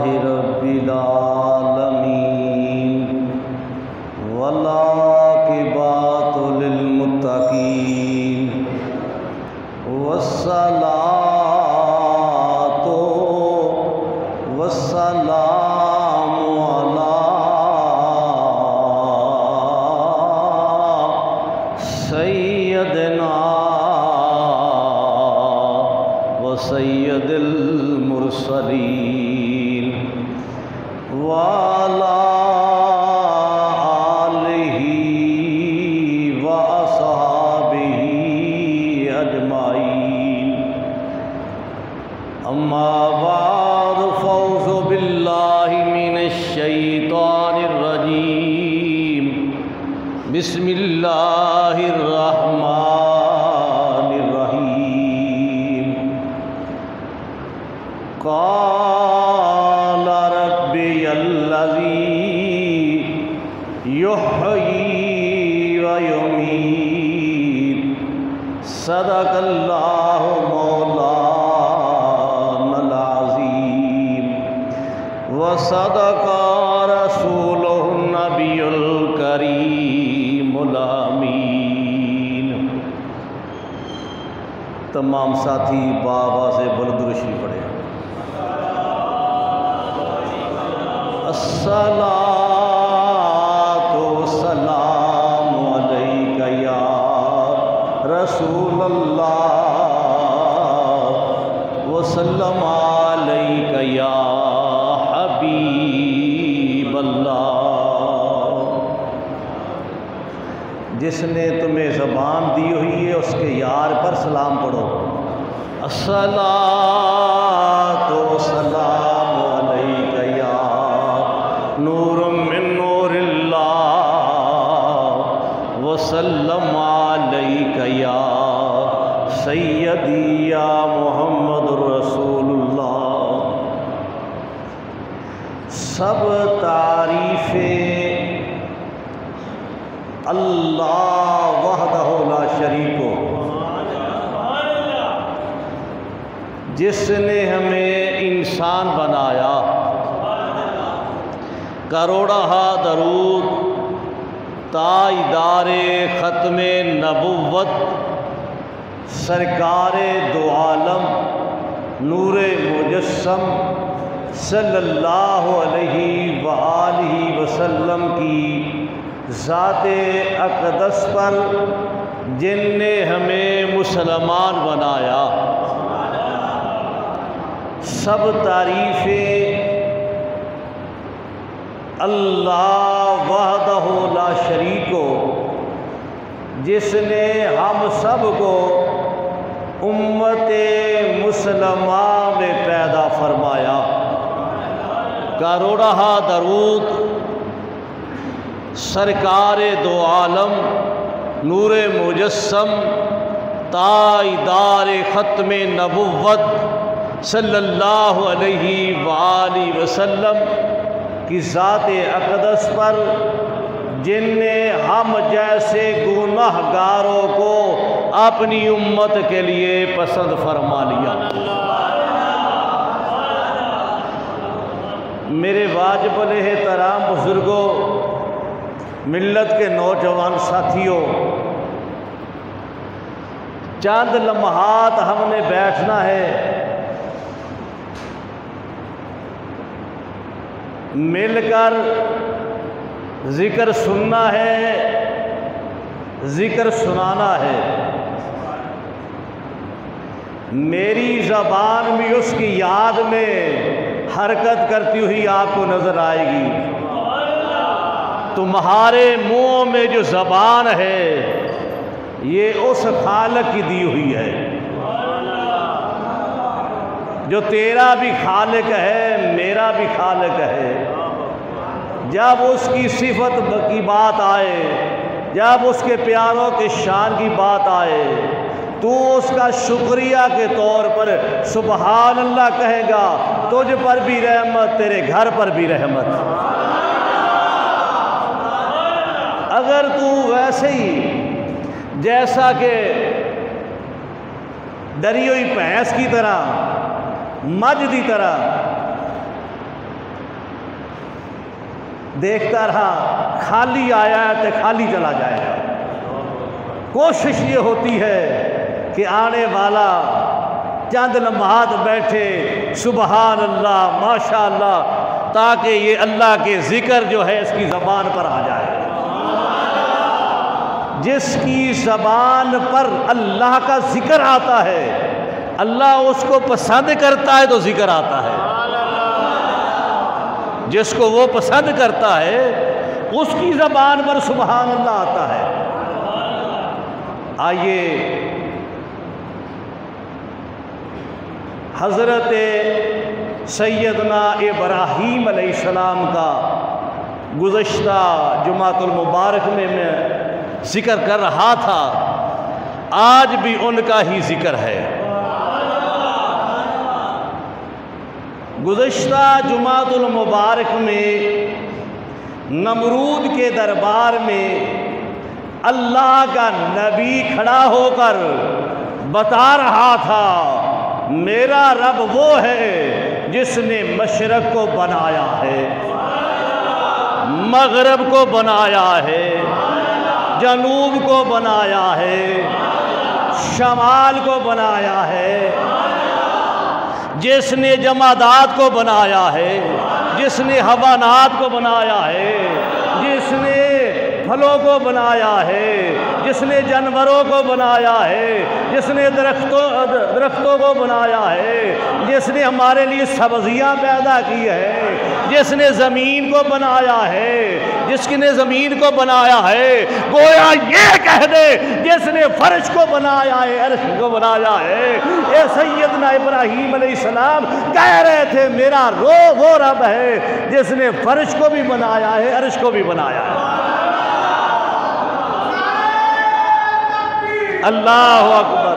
رب العالمين والعاقبۃ للمتقین والصلاۃ والسلام علی سیدنا وسید المرسلین وعلی آلہ وأصحابہ اجمعین اما بعد فاعوذ باللہ من الشیطان الرجیم بسم اللہ الرحمن الرحیم قال ربی الذی یحیی ویمیت صدق اللہ مولانا العظیم وصدق رسولہ النبی الکریم الامین۔ تمام ساتھی بابا سے بلند درود پڑھیں۔ الصلاۃ والسلام علیک یا رسول اللہ وسلم علیک یا حبیب اللہ۔ جس نے تمہیں زبان دی ہوئی ہے اس کے یار پر سلام پڑھو۔ الصلاۃ والسلام علیک یا نور من نور اللہ وسلم علیک یا سیدی یا محمد رسول اللہ۔ سب تعریفیں اللہ وحدہ لا شریک ہو، جس نے ہمیں انسان بنایا۔ کروڑہ درود تاجدار ختم نبوت سرکار دو عالم نور مجسم صلی اللہ علیہ وآلہ وسلم کی ذات اقدس پر جن نے ہمیں مسلمان بنایا۔ سب تعریفیں اللہ وحدہ لا شریک ہو، جس نے ہم سب کو امت مسلمہ میں پیدا فرمایا۔ کروڑہ درود سرکار دو عالم نور مجسم تاجدار ختم نبوت صلی اللہ علیہ وآلہ وسلم کی ذات اقدس پر جن نے ہم جیسے گنہگاروں کو اپنی امت کے لیے پسند فرما لیا۔ میرے واجب الاحترام بزرگوں، ملت کے نوجوان ساتھیوں، چند لمحات ہم نے بیٹھنا ہے، مل کر ذکر سننا ہے، ذکر سنانا ہے۔ میری زبان بھی اس کی یاد میں حرکت کرتی ہوئی آپ کو نظر آئے گی۔ تمہارے منہ میں جو زبان ہے یہ اس خالق کی دی ہوئی ہے جو تیرا بھی خالق ہے، میرا بھی خالق ہے۔ جب اس کی صفت کی بات آئے، جب اس کے پیاروں کے شان کی بات آئے، تو اس کا شکریہ کے طور پر سبحان اللہ کہے گا، تجھ پر بھی رحمت، تیرے گھر پر بھی رحمت۔ اگر تو ویسے ہی جیسا کہ ڈری ہوئی بھینس کی طرح، مجھ دی طرح دیکھتا رہا، خالی آیا ہے تو خالی چلا جائے گا۔ کوشش یہ ہوتی ہے کہ آنے والا چند لمحات بیٹھے سبحان اللہ ماشاء اللہ، تاکہ یہ اللہ کے ذکر جو ہے اس کی زبان پر آ جائے۔ جس کی زبان پر اللہ کا ذکر آتا ہے، اللہ اس کو پسند کرتا ہے تو ذکر آتا ہے۔ جس کو وہ پسند کرتا ہے اس کی زبان پر سبحان اللہ آتا ہے۔ آئیے حضرت سیدنا ابراہیم علیہ السلام کا گزشتہ جمعۃ المبارک میں ذکر کر رہا تھا، آج بھی ان کا ہی ذکر ہے۔ گزشتہ جمعۃ المبارک میں نمرود کے دربار میں اللہ کا نبی کھڑا ہو کر بتا رہا تھا میرا رب وہ ہے جس نے مشرق کو بنایا ہے، مغرب کو بنایا ہے، جنوب کو بنایا ہے، شمال کو بنایا ہے، جس نے جمادات کو بنایا ہے، جس نے حیوانات کو بنایا ہے، جس نے پھلوں کو بنایا ہے، جس نے جانوروں کو بنایا ہے، جس نے درختوں کو بنایا ہے، جس نے ہمارے لیے سبزیاں پیدا کی ہے، جس نے زمین کو بنایا ہے، جس نے زمین کو بنایا ہے، گویا یہ کہہ دے جس نے فرش کو بنایا ہے، عرش کو بنایا ہے۔ اے سیدنا ابراہیم علیہ السلام کہہ رہے تھے میرا وہ رب ہے جس نے فرش کو بھی بنایا ہے، عرش کو بھی بنایا ہے۔ اللہ اکبر۔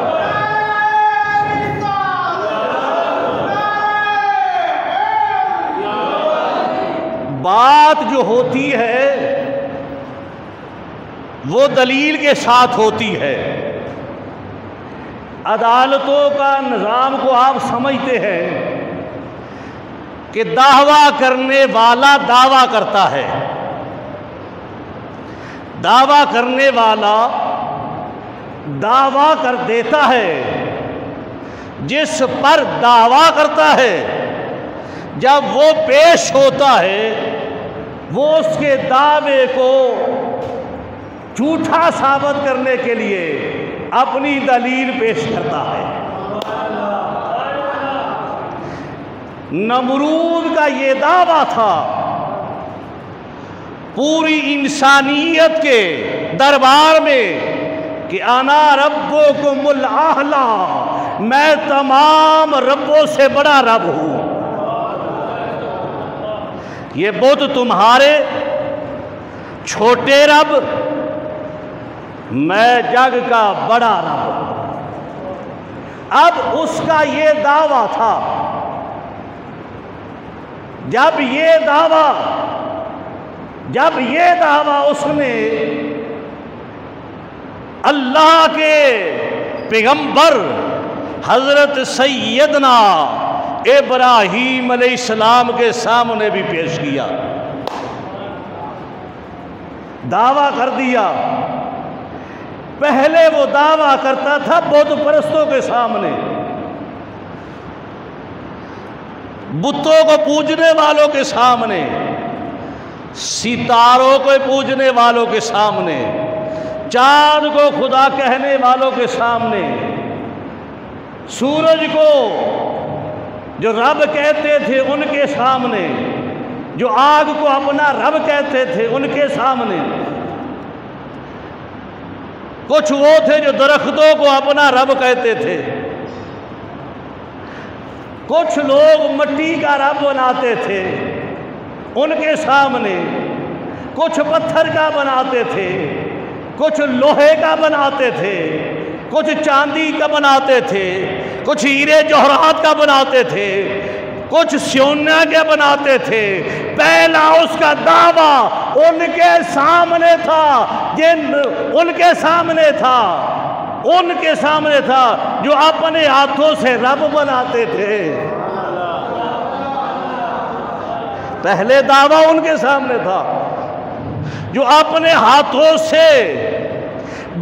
بات جو ہوتی ہے وہ دلیل کے ساتھ ہوتی ہے۔ عدالتوں کا نظام کو آپ سمجھتے ہیں کہ دعویٰ کرنے والا دعویٰ کرتا ہے، دعویٰ کرنے والا دعویٰ کر دیتا ہے، جس پر دعویٰ کرتا ہے جب وہ پیش ہوتا ہے وہ اس کے دعوے کو جھوٹا ثابت کرنے کے لیے اپنی دلیل پیش کرتا ہے۔ نمرود کا یہ دعویٰ تھا پوری انسانیت کے دربار میں کہ انا ربکم الاعلی، میں تمام ربوں سے بڑا رب ہوں، یہ بت تمہارے چھوٹے رب، میں جگ کا بڑا رب۔ اب اس کا یہ دعویٰ تھا، جب یہ دعویٰ اس نے اللہ کے پیغمبر حضرت سیدنا ابراہیم علیہ السلام کے سامنے بھی پیش کیا، دعویٰ کر دیا۔ پہلے وہ دعویٰ کرتا تھا بت پرستوں کے سامنے، بتوں کو پوجنے والوں کے سامنے، ستاروں کو پوجنے والوں کے سامنے، چاند کو خدا کہنے والوں کے سامنے، سورج کو جو رب کہتے تھے ان کے سامنے، جو آگ کو اپنا رب کہتے تھے ان کے سامنے، کچھ وہ تھے جو درختوں کو اپنا رب کہتے تھے، کچھ لوگ مٹی کا رب بناتے تھے ان کے سامنے، کچھ پتھر کا بناتے تھے، کچھ لوہے کا بناتے تھے، کچھ چاندی کا بناتے تھے، کچھ ہیرے جوہرات کا بناتے تھے، کچھ سونا کے بناتے تھے۔ پہلا اس کا دعویٰ ان کے سامنے تھا، ان کے سامنے تھا جو اپنے ہاتھوں سے رب بناتے تھے۔ پہلے دعویٰ ان کے سامنے تھا جو اپنے ہاتھوں سے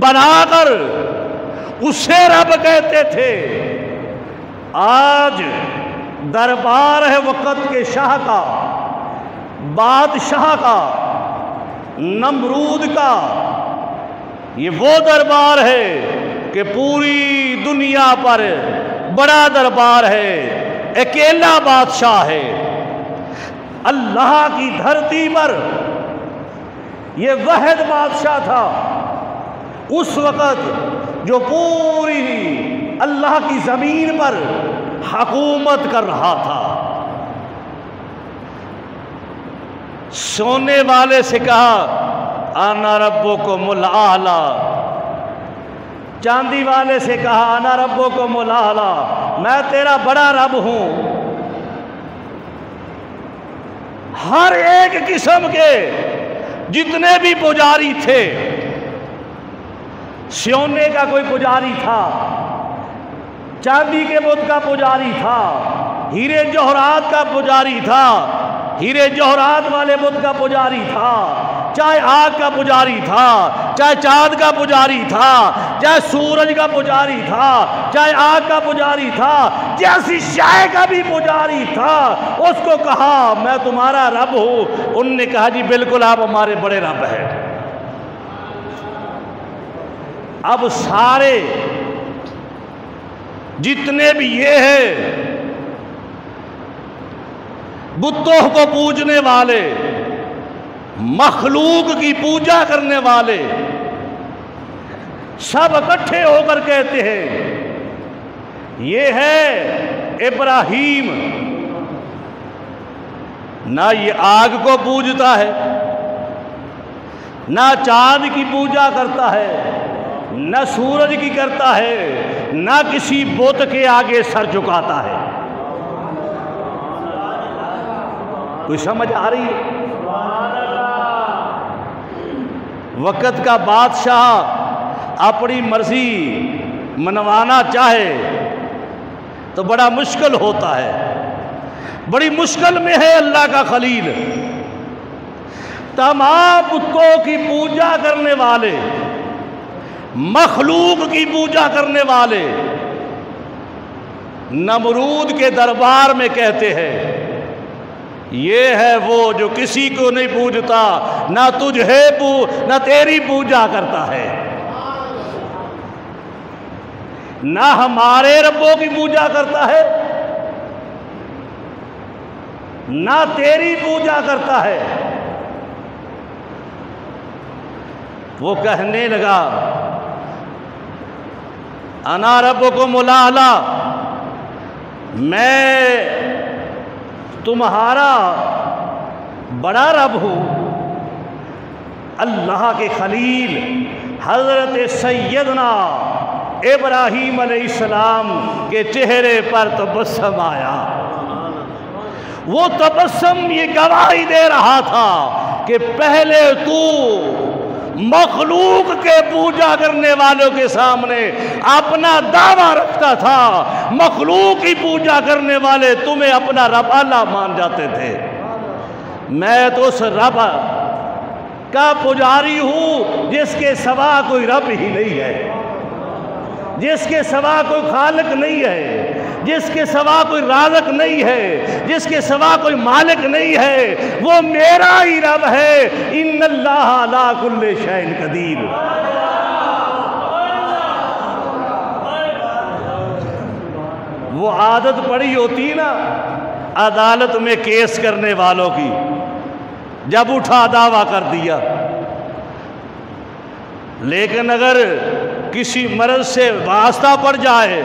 بنا کر اسے رب کہتے تھے، آج دربار ہے وقت کے شاہ کا، بادشاہ کا، نمرود کا۔ یہ وہ دربار ہے کہ پوری دنیا پر بڑا دربار ہے، اکیلا بادشاہ ہے۔ اللہ کی دھرتی پر یہ واحد بادشاہ تھا اس وقت جو پوری اللہ کی زمین پر حکومت کر رہا تھا۔ سونے والے سے کہا انا ربکم الاعلی، چاندی والے سے کہا انا ربکم الاعلی، میں تیرا بڑا رب ہوں۔ ہر ایک قسم کے جتنے بھی پجاری تھے، سونے کا کوئی پجاری تھا، چاندی کے بت کا پجاری تھا، ہیرے جوہرات کا پجاری تھا، ہیرے جوہرات والے بت کا پجاری تھا، چاہے آگ کا پجاری تھا، چاہے چاند کا پجاری تھا، چاہے سورج کا پجاری تھا، چاہے آگ کا پجاری تھا، جیسی شے کا بھی پجاری تھا، اس کو کہا میں تمہارا رب ہوں۔ ان نے کہا جی بالکل آپ ہمارے بڑے رب ہیں۔ اب سارے جتنے بھی یہ ہیں بتوں کو پوجنے والے، مخلوق کی پوجا کرنے والے، سب اکٹھے ہو کر کہتے ہیں یہ ہے ابراہیم، نہ یہ آگ کو پوجتا ہے، نہ چاند کی پوجا کرتا ہے، نہ سورج کی کرتا ہے، نہ کسی بت کے آگے سر جھکاتا ہے۔ کوئی سمجھ آ رہی ہے؟ وقت کا بادشاہ اپنی مرضی منوانا چاہے تو بڑا مشکل ہوتا ہے، بڑی مشکل میں ہے اللہ کا خلیل۔ تمام بتوں کی پوجا کرنے والے، مخلوق کی پوجا کرنے والے نمرود کے دربار میں کہتے ہیں یہ ہے وہ جو کسی کو نہیں پوجتا، نہ تجھے نہ تیری پوجا کرتا ہے، نہ ہمارے ربوں کی پوجا کرتا ہے، نہ تیری پوجا کرتا ہے۔ وہ کہنے لگا انا ربکم الاعلی، میں تمہارا بڑا رب ہوں۔ اللہ کے خلیل حضرت سیدنا ابراہیم علیہ السلام کے چہرے پر تبسم آیا۔ وہ تبسم یہ گواہی دے رہا تھا کہ پہلے تو مخلوق کے پوجا کرنے والوں کے سامنے اپنا دعویٰ رکھتا تھا، مخلوق کی پوجا کرنے والے تمہیں اپنا رب اللہ مان جاتے تھے۔ میں تو اس رب کا پجاری ہوں جس کے سوا کوئی رب ہی نہیں ہے، جس کے سوا کوئی خالق نہیں ہے، جس کے سوا کوئی رازق نہیں ہے، جس کے سوا کوئی مالک نہیں ہے، وہ میرا ہی رب ہے۔ ان اللہ علی کل شیء قدیر۔ وہ عادت پڑی ہوتی نا عدالت میں کیس کرنے والوں کی، جب اٹھا دعویٰ کر دیا، لیکن اگر کسی مرض سے واسطہ پڑ جائے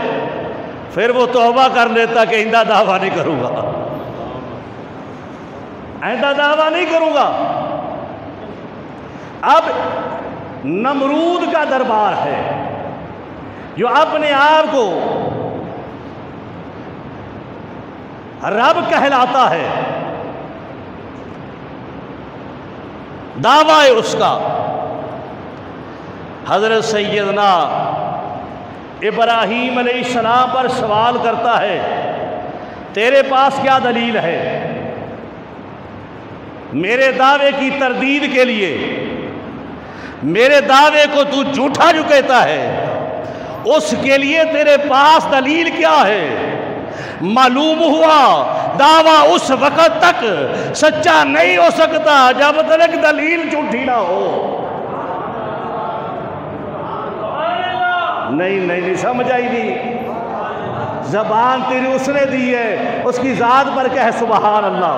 پھر وہ توبہ کر لیتا کہ آئندہ دعویٰ نہیں کروں گا، آئندہ دعویٰ نہیں کروں گا۔ اب نمرود کا دربار ہے جو اپنے آپ کو رب کہلاتا ہے، دعویٰ ہے اس کا۔ حضرت سیدنا ابراہیم علیہ السلام پر سوال کرتا ہے تیرے پاس کیا دلیل ہے؟ میرے دعوے کی تردید کے لیے، میرے دعوے کو تو جھوٹا جو کہتا ہے اس کے لیے تیرے پاس دلیل کیا ہے؟ معلوم ہوا دعویٰ اس وقت تک سچا نہیں ہو سکتا جب تک دلیل جھوٹی نہ ہو۔ نہیں سمجھ آئی نہیں؟ زبان تیری اس نے دی ہے، اس کی ذات پر کہہ سبحان اللہ۔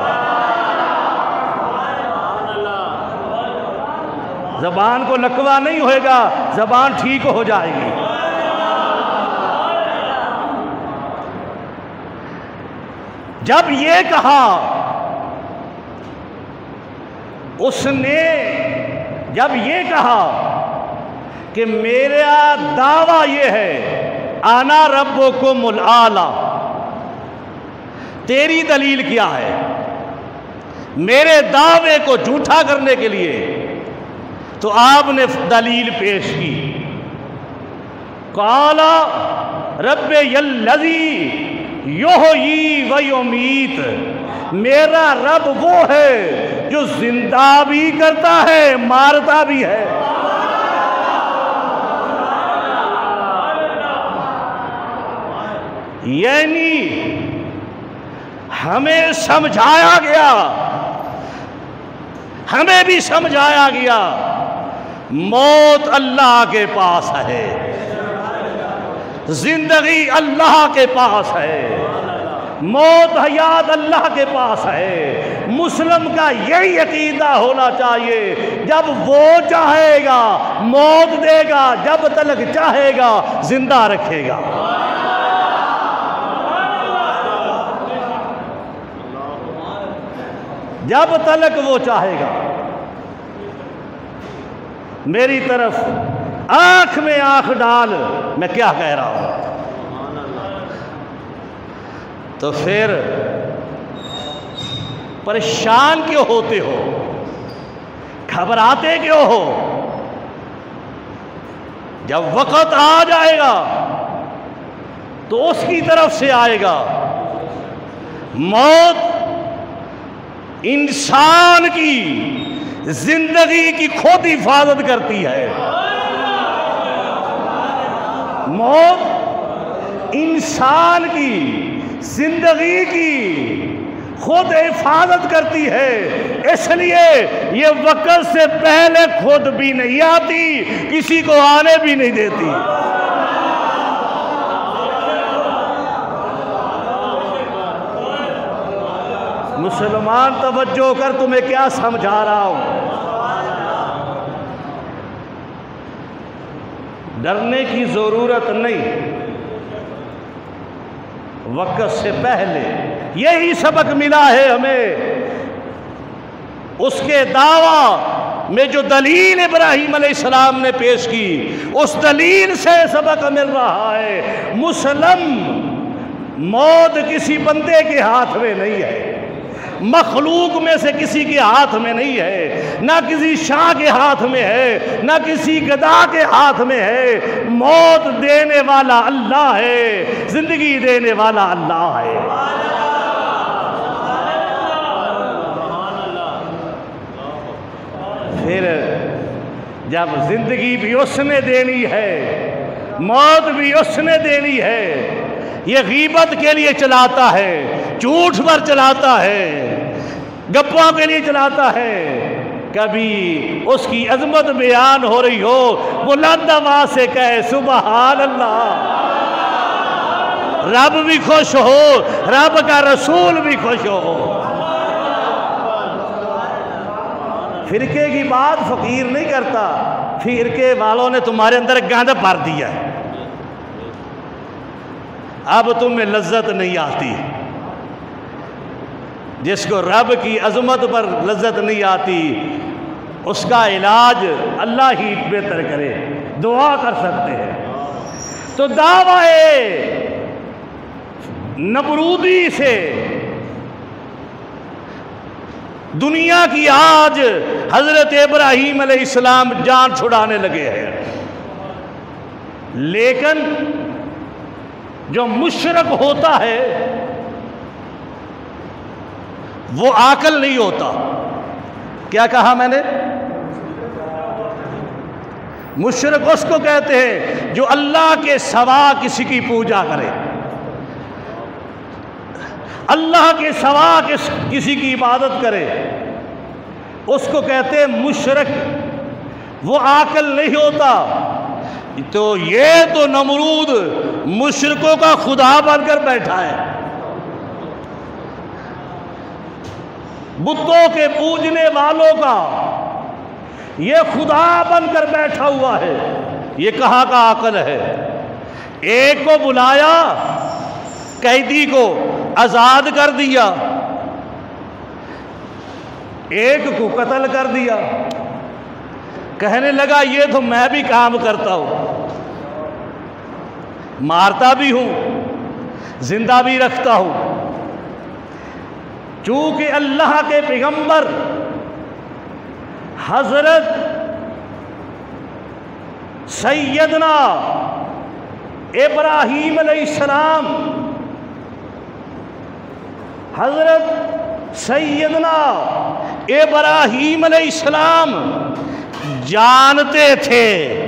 زبان کو لکوا نہیں ہوئے گا، زبان ٹھیک ہو جائے گی۔ جب یہ کہا اس نے، جب یہ کہا کہ میرا دعویٰ یہ ہے انا ربکم الاعلی، تیری دلیل کیا ہے میرے دعوے کو جھوٹا کرنے کے لیے؟ تو آپ نے دلیل پیش کی، قال ربی الذی یحیی و یمیت، میرا رب وہ ہے جو زندہ بھی کرتا ہے مارتا بھی ہے۔ یعنی ہمیں سمجھایا گیا، ہمیں بھی سمجھایا گیا موت اللہ کے پاس ہے، زندگی اللہ کے پاس ہے، موت حیات اللہ کے پاس ہے۔ مسلم کا یہی عقیدہ ہونا چاہیے، جب وہ چاہے گا موت دے گا، جب تلک چاہے گا زندہ رکھے گا۔ جب تلک وہ چاہے گا۔ میری طرف آنکھ میں آنکھ ڈال میں کیا کہہ رہا ہوں۔ تو پھر پریشان کیوں ہوتے ہو؟ گھبراتے کیوں ہو؟ جب وقت آ جائے گا تو اس کی طرف سے آئے گا۔ موت انسان کی زندگی کی خود حفاظت کرتی ہے۔ موت انسان کی زندگی کی خود حفاظت کرتی ہے، اس لیے یہ وقت سے پہلے خود بھی نہیں آتی، کسی کو آنے بھی نہیں دیتی۔ مسلمان توجہ کر، تمہیں کیا سمجھا رہا ہوں۔ ڈرنے کی ضرورت نہیں، وقت سے پہلے یہی سبق ملا ہے ہمیں۔ اس کے دعویٰ میں جو دلیل ابراہیم علیہ السلام نے پیش کی، اس دلیل سے سبق مل رہا ہے مسلم موت کسی بندے کے ہاتھ میں نہیں ہے، مخلوق میں سے کسی کے ہاتھ میں نہیں ہے، نہ کسی شاہ کے ہاتھ میں ہے، نہ کسی گدا کے ہاتھ میں ہے۔ موت دینے والا اللہ ہے، زندگی دینے والا اللہ ہے۔ پھر جب زندگی بھی اس نے دینی ہے، موت بھی اس نے دینی ہے، یہ غیبت کے لیے چلاتا ہے، جھوٹ پر چلاتا ہے، گپوں کے لیے چلاتا ہے۔ کبھی اس کی عظمت بیان ہو رہی ہو، بلند آواز سے کہے سبحان اللہ، رب بھی خوش ہو، رب کا رسول بھی خوش ہو۔ فرقے کی بات فقیر نہیں کرتا، فرقے والوں نے تمہارے اندر گند بھر دیا ہے، اب تمہیں لذت نہیں آتی۔ جس کو رب کی عظمت پر لذت نہیں آتی، اس کا علاج اللہ ہی بہتر کرے، دعا کر سکتے ہیں۔ تو دعوی نمرودی سے دنیا کی آج حضرت ابراہیم علیہ السلام جان چھڑانے لگے ہیں، لیکن جو مشرک ہوتا ہے وہ عاقل نہیں ہوتا، کیا کہا میں نے؟ مشرک اس کو کہتے ہیں جو اللہ کے سوا کسی کی پوجا کرے، اللہ کے سوا کسی کی عبادت کرے، اس کو کہتے ہیں مشرک۔ وہ عاقل نہیں ہوتا۔ تو یہ تو نمرود مشرکوں کا خدا بن کر بیٹھا ہے، بتوں کے پوجنے والوں کا یہ خدا بن کر بیٹھا ہوا ہے۔ یہ کہاں کا عقل ہے؟ ایک کو بلایا، قیدی کو آزاد کر دیا، ایک کو قتل کر دیا، کہنے لگا یہ تو میں بھی کام کرتا ہوں، مارتا بھی ہوں، زندہ بھی رکھتا ہوں۔ چونکہ اللہ کے پیغمبر حضرت سیدنا ابراہیم علیہ السلام، حضرت سیدنا ابراہیم علیہ السلام جانتے تھے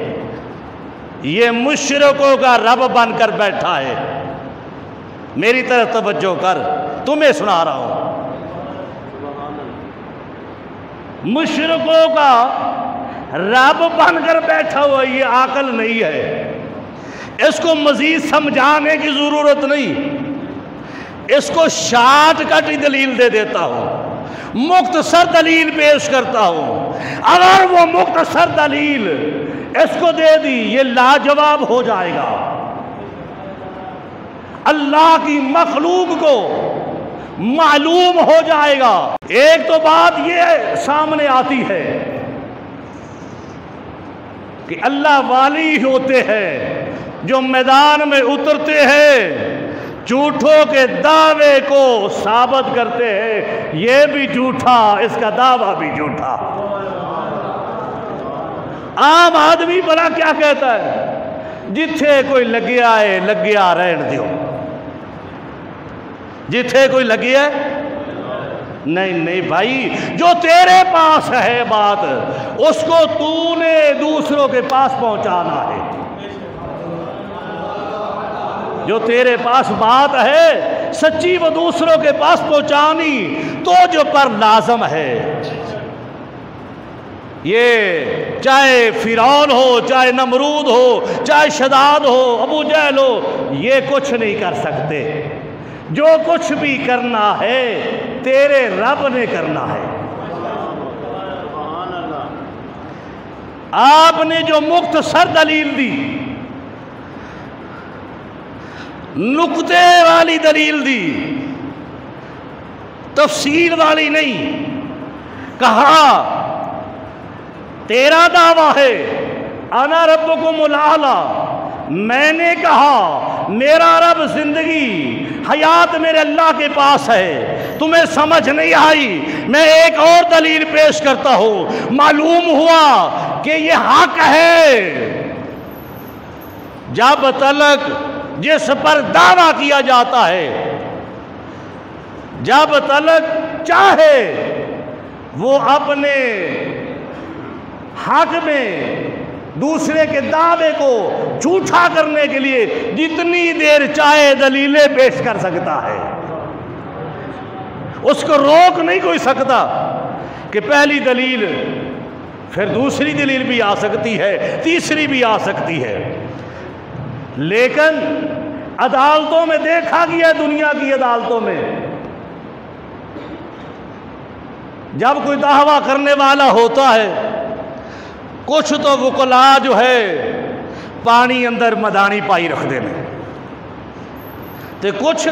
یہ مشرکوں کا رب بن کر بیٹھا ہے۔ میری طرف توجہ کر، تمہیں سنا رہا ہوں۔ مشرکوں کا رب بن کر بیٹھا ہوا، یہ عقل نہیں ہے۔ اس کو مزید سمجھانے کی ضرورت نہیں، اس کو شارٹ کٹ دلیل دے دیتا ہوں، مختصر دلیل پیش کرتا ہوں۔ اگر وہ مختصر دلیل اس کو دے دی، یہ لاجواب ہو جائے گا۔ اللہ کی مخلوق کو معلوم ہو جائے گا۔ ایک تو بات یہ سامنے آتی ہے کہ اللہ والی ہوتے ہیں جو میدان میں اترتے ہیں، جھوٹوں کے دعوے کو ثابت کرتے ہیں۔ یہ بھی جھوٹا، اس کا دعویٰ بھی جھوٹا۔ عام آدمی بلا کیا کہتا ہے؟ جتھے کوئی لگیا ہے لگیا رہن دیو، جتھے کوئی لگیا ہے نہیں بھائی، جو تیرے پاس ہے بات، اس کو تو نے دوسروں کے پاس پہنچانا ہے۔ جو تیرے پاس بات ہے سچی، وہ دوسروں کے پاس پہنچانی تو جو پر لازم ہے۔ یہ چاہے فرعون ہو، چاہے نمرود ہو، چاہے شداد ہو، ابو جہل ہو، یہ کچھ نہیں کر سکتے۔ جو کچھ بھی کرنا ہے تیرے رب نے کرنا ہے۔ آپ نے جو مختصر دلیل دی، نقطے والی دلیل دی، تفصیل والی نہیں، کہا تیرا دعویٰ ہے انا ربکم الاعلی، میں نے کہا میرا رب زندگی حیات میرے اللہ کے پاس ہے، تمہیں سمجھ نہیں آئی، میں ایک اور دلیل پیش کرتا ہوں۔ معلوم ہوا کہ یہ حق ہے جب تلک جس پر دعویٰ کیا جاتا ہے، جب تلک چاہے وہ اپنے حق میں دوسرے کے دعوے کو جھوٹا کرنے کے لیے جتنی دیر چاہے دلیلیں پیش کر سکتا ہے، اس کو روک نہیں کوئی سکتا کہ پہلی دلیل، پھر دوسری دلیل بھی آ سکتی ہے، تیسری بھی آ سکتی ہے۔ لیکن عدالتوں میں دیکھا گیا، دنیا کی عدالتوں میں جب کوئی دعویٰ کرنے والا ہوتا ہے، کچھ تو وکلا جو ہے پانی اندر مدانی پائی رکھ دینے، تو کچھ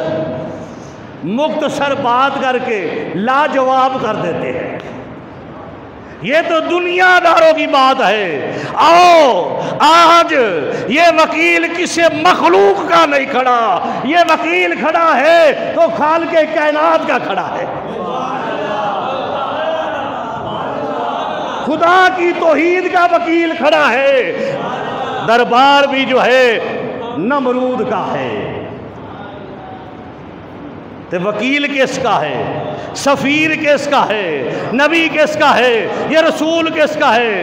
مختصر بات کر کے لاجواب کر دیتے ہیں۔ یہ تو دنیا داروں کی بات ہے۔ آؤ آج یہ وکیل کسی مخلوق کا نہیں کھڑا، یہ وکیل کھڑا ہے تو خالق کائنات کا کھڑا ہے، خدا کی توحید کا وکیل کھڑا ہے۔ دربار بھی جو ہے نمرود کا ہے، تو وکیل کس کا ہے؟ سفیر کس کا ہے، نبی کس کا ہے، یہ رسول کس کا ہے؟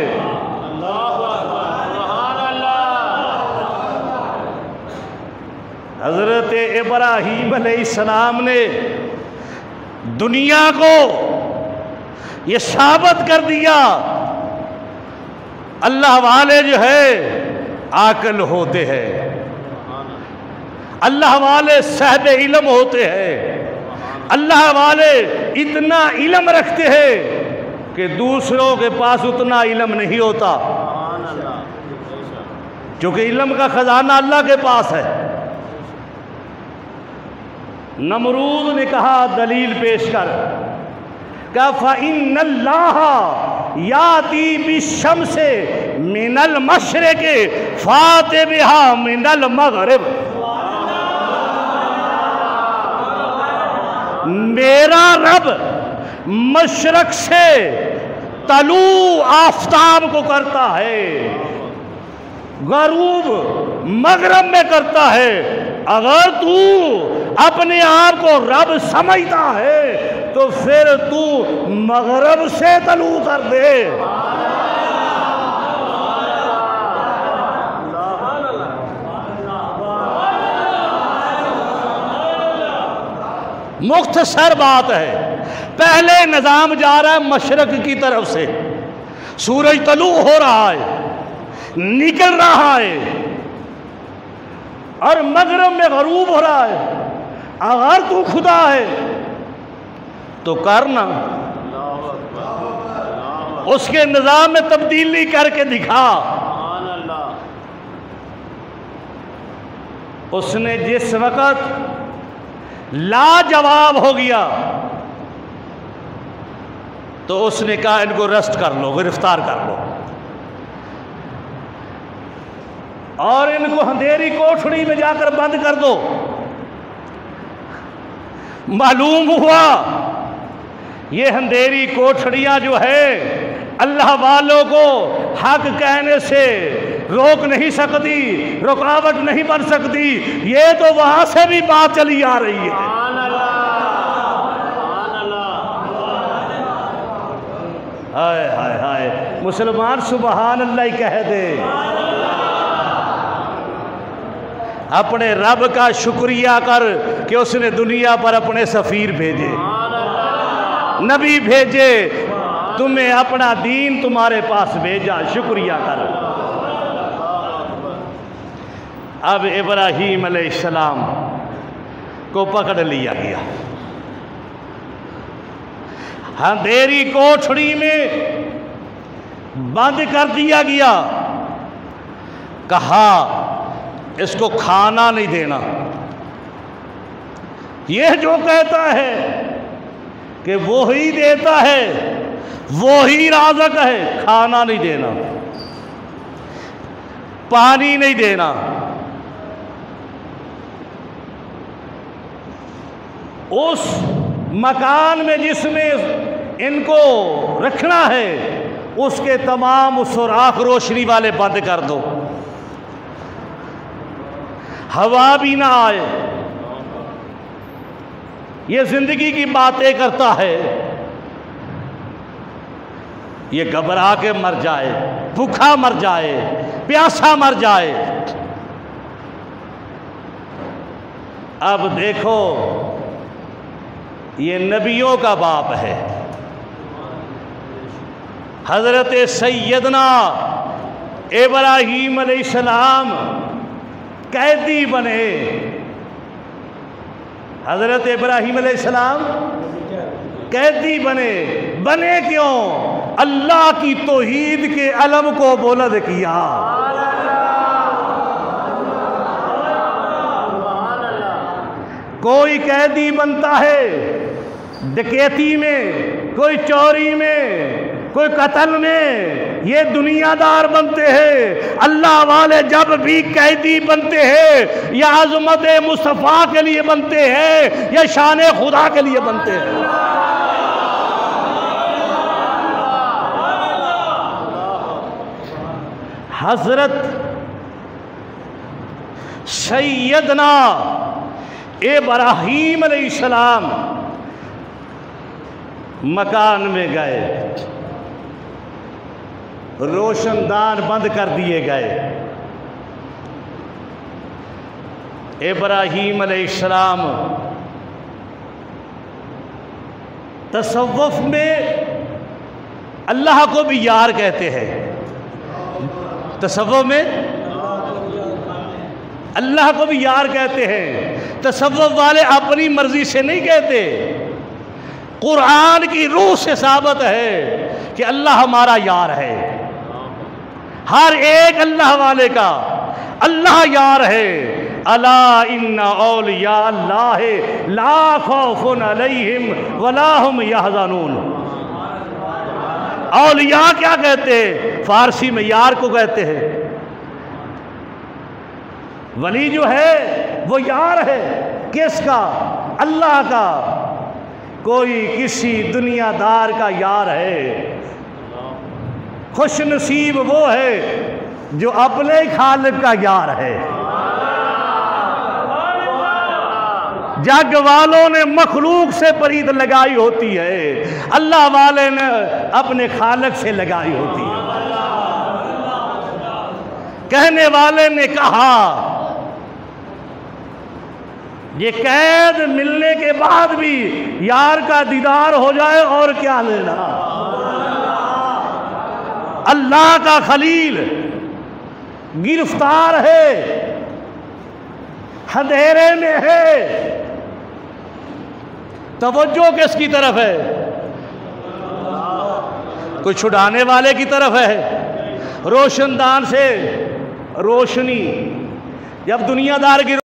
حضرت ابراہیم علیہ السلام نے دنیا کو یہ ثابت کر دیا اللہ والے جو ہے عاقل ہوتے ہیں، اللہ والے صاحب علم ہوتے ہیں، اللہ والے اتنا علم رکھتے ہیں کہ دوسروں کے پاس اتنا علم نہیں ہوتا، کیونکہ علم کا خزانہ اللہ کے پاس ہے۔ نمرود نے کہا دلیل پیش کر کہ فَإِنَّ اللَّهَ يَأْتِي بِالشَّمْسِ مِنَ الْمَشْرِقِ فَأْتِ بِهَا مِنَ الْمَغْرِبِ، میرا رب مشرق سے طلوع آفتاب کو کرتا ہے، غروب مغرب میں کرتا ہے۔ اگر تو اپنے آپ کو رب سمجھتا ہے تو پھر تو مغرب سے طلوع کر دے۔ مختصر بات ہے، پہلے نظام جا رہا ہے مشرق کی طرف سے، سورج طلوع ہو رہا ہے، نکل رہا ہے، اور مغرب میں غروب ہو رہا ہے۔ اگر تو خدا ہے تو کرنا، اس کے نظام میں تبدیلی کر کے دکھا۔ اس نے جس وقت لاجواب ہو گیا تو اس نے کہا ان کو ریسٹ کر لو، گرفتار کر لو، اور ان کو اندھیری کوٹھڑی میں جا کر بند کر دو۔ معلوم ہوا یہ اندھیری کوٹھڑیاں جو ہے اللہ والوں کو حق کہنے سے روک نہیں سکتی، رکاوٹ نہیں بن سکتی، یہ تو وہاں سے بھی بات چلی آ رہی ہے۔ ہائے ہائے ہائے، مسلمان سبحان اللہ کہہ دے، اپنے رب کا شکریہ کر کہ اس نے دنیا پر اپنے سفیر بھیجے، نبی بھیجے، تمہیں اپنا دین تمہارے پاس بھیجا، شکریہ کر۔ اب ابراہیم علیہ السلام کو پکڑ لیا گیا، اندھیری کوٹھڑی میں بند کر دیا گیا، کہا اس کو کھانا نہیں دینا، یہ جو کہتا ہے کہ وہی دیتا ہے، وہی رازق ہے، کھانا نہیں دینا، پانی نہیں دینا، اس مکان میں جس میں ان کو رکھنا ہے اس کے تمام سوراخ روشنی والے بند کر دو، ہوا بھی نہ آئے، یہ زندگی کی باتیں کرتا ہے، یہ گھبرا کے مر جائے، بھوکا مر جائے، پیاسا مر جائے۔ اب دیکھو یہ نبیوں کا باپ ہے، حضرت سیدنا ابراہیم علیہ السلام قیدی بنے، حضرت ابراہیم علیہ السلام قیدی بنے کیوں؟ اللہ کی توحید کے علم کو بلند کیا۔ کوئی قیدی بنتا ہے ڈکیتی میں، کوئی چوری میں، کوئی قتل میں، یہ دنیا دار بنتے ہیں۔ اللہ والے جب بھی قیدی بنتے ہیں یا عظمت مصطفیٰ کے لیے بنتے ہیں یا شان خدا کے لیے بنتے ہیں۔ حضرت سیدنا ابراہیم علیہ السلام مکان میں گئے، روشن دان بند کر دیے گئے۔ ابراہیم علیہ السلام تصوف میں اللہ کو بھی یار کہتے ہیں، تصوف میں اللہ کو بھی یار کہتے ہیں۔ تصوف والے اپنی مرضی سے نہیں کہتے، قرآن کی روح سے ثابت ہے کہ اللہ ہمارا یار ہے۔ ہر ایک اللہ والے کا اللہ یار ہے۔ الا ان اولیاء اللہ لا خوف علیہم ولا هم یحزنون۔ اولیاء کیا کہتے ہیں؟ فارسی میں یار کو کہتے ہیں۔ ولی جو ہے وہ یار ہے، کس کا؟ اللہ کا۔ کوئی کسی دنیا دار کا یار ہے؟ خوش نصیب وہ ہے جو اپنے خالق کا یار ہے۔ جگ والوں نے مخلوق سے پرید لگائی ہوتی ہے، اللہ والے نے اپنے خالق سے لگائی ہوتی ہے۔ کہنے والے نے کہا یہ قید ملنے کے بعد بھی یار کا دیدار ہو جائے اور کیا لینا۔ اللہ کا خلیل گرفتار ہے، اندھیرے میں ہے، توجہ کس کی طرف ہے؟ کوئی چھڑانے والے کی طرف ہے۔ روشن دان سے روشنی، جب دنیا دار